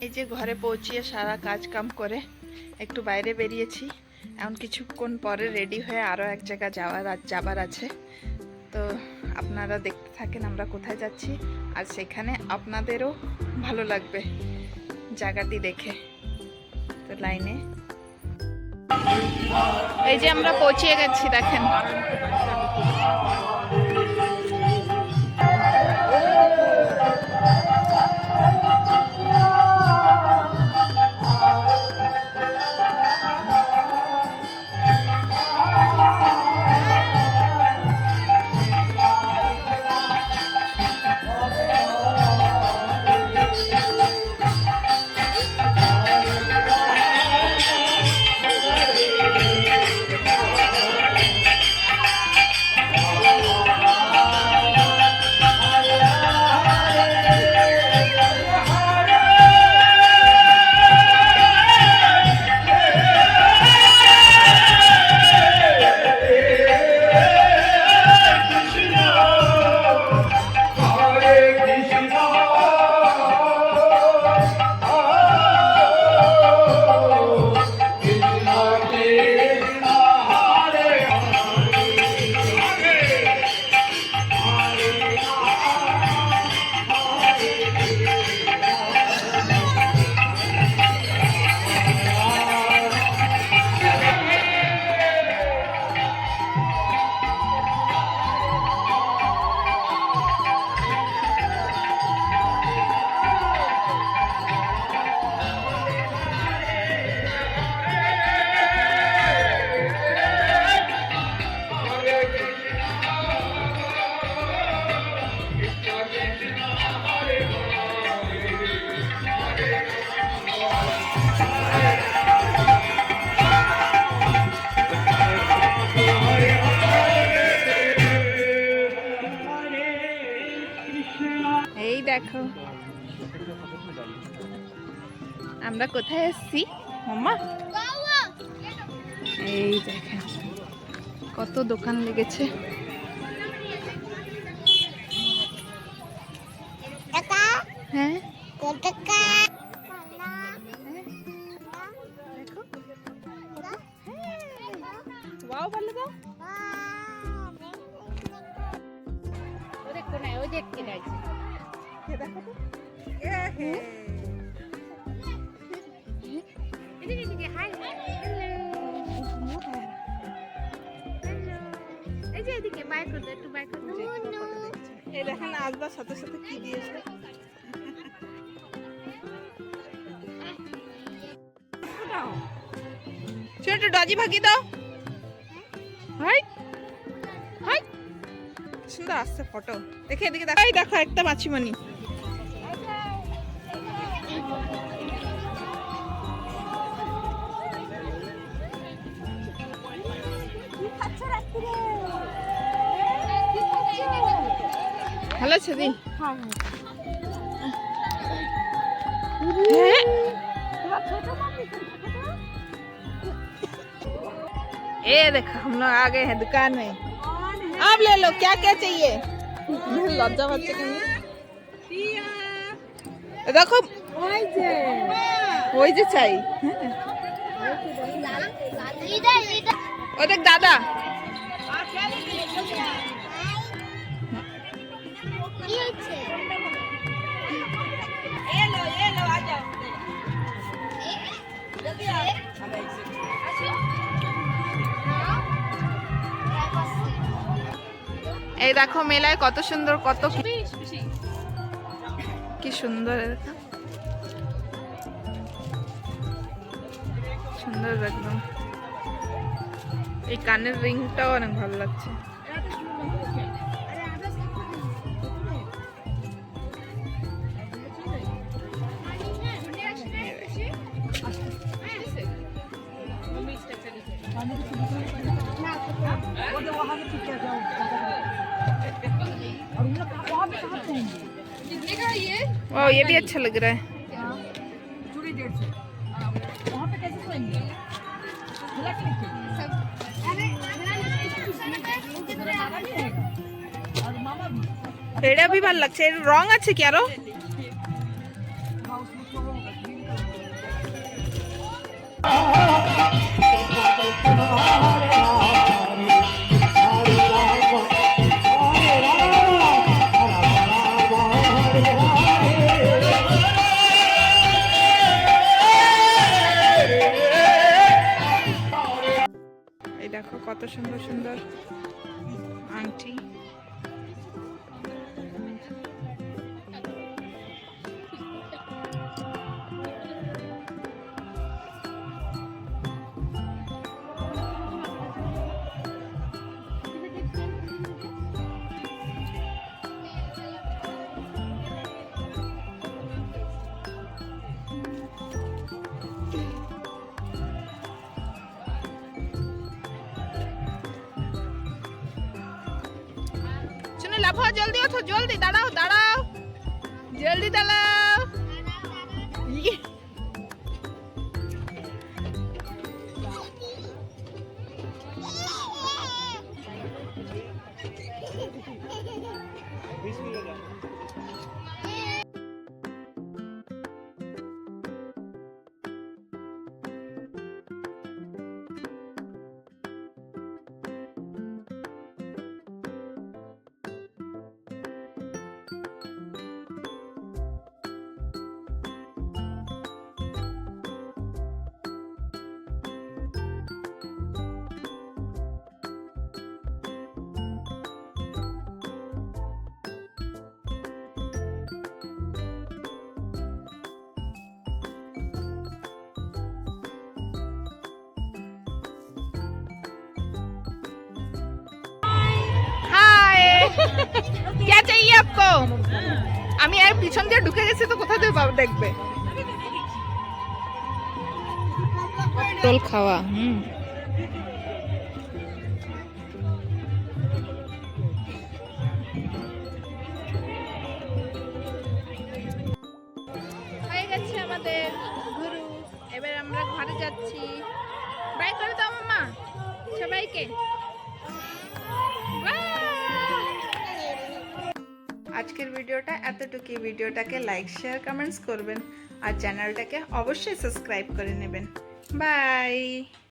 এই যে ঘরে পৌঁছিয়ে সারা কাজ কাম করে একটু বাইরে বেরিয়েছি। এখন কিছুক্ষণ পরে রেডি হয়ে আরও এক জায়গা যাবার আছে। তো আপনারা দেখতে থাকেন আমরা কোথায় যাচ্ছি, আর সেখানে আপনাদেরও ভালো লাগবে জায়গাটি দেখে। তো লাইনে এই যে আমরা পৌঁছে গেছি, দেখেন। এই দেখো আমরা কোথায় এসেছি মাম্মা। এই দেখেন কত দোকান লেগেছে। হ্যাঁ এই দেখেন আসবার সাথে সাথে কি দিয়েছে। একটু ডজি ভাগি দাও। হাই হাই সুন্দর আসছে ফটো। দেখে এদিকে দেখো, এই দেখো একটা মাছিমণি। ভালো আছে দি? ये देखो हम लोग आ गए हैं दुकान में। आप ले लो क्या क्या चाहिए। लज्जा बच्चे के लिए देखो वही जे चाहिए। ओ देख दादा এই দেখো মেলায় কত সুন্দর, কত কি সুন্দর সুন্দর একদম। এই কানের রিংটাও অনেক ভালো লাগছে। ओ ये भी अच्छा लग रहा है। এটা भी ভালো লাগছে। এর রং আছে কি আরো? সুন্দর সুন্দর আংটি। লাফা, জলদি ওঠো, জলদি দাঁড়াও দাঁড়াও, জলদি দাঁড়াও। क्या चाहिए आपको? আমি আর পিছন দিয়ে ঢুকে গেছি তো কোথা দিয়ে পাবো দেখবে। টোল খাওয়া। হয়ে গেছে আমাদের ঘুরু, এবার আমরা ঘরে যাচ্ছি। বাই করে দাও মামা সবাইকে। আজকের ভিডিওটা এতটুকুই। ভিডিওটাকে লাইক শেয়ার কমেন্টস করবেন আর চ্যানেলটাকে অবশ্যই সাবস্ক্রাইব করে নেবেন। বাই।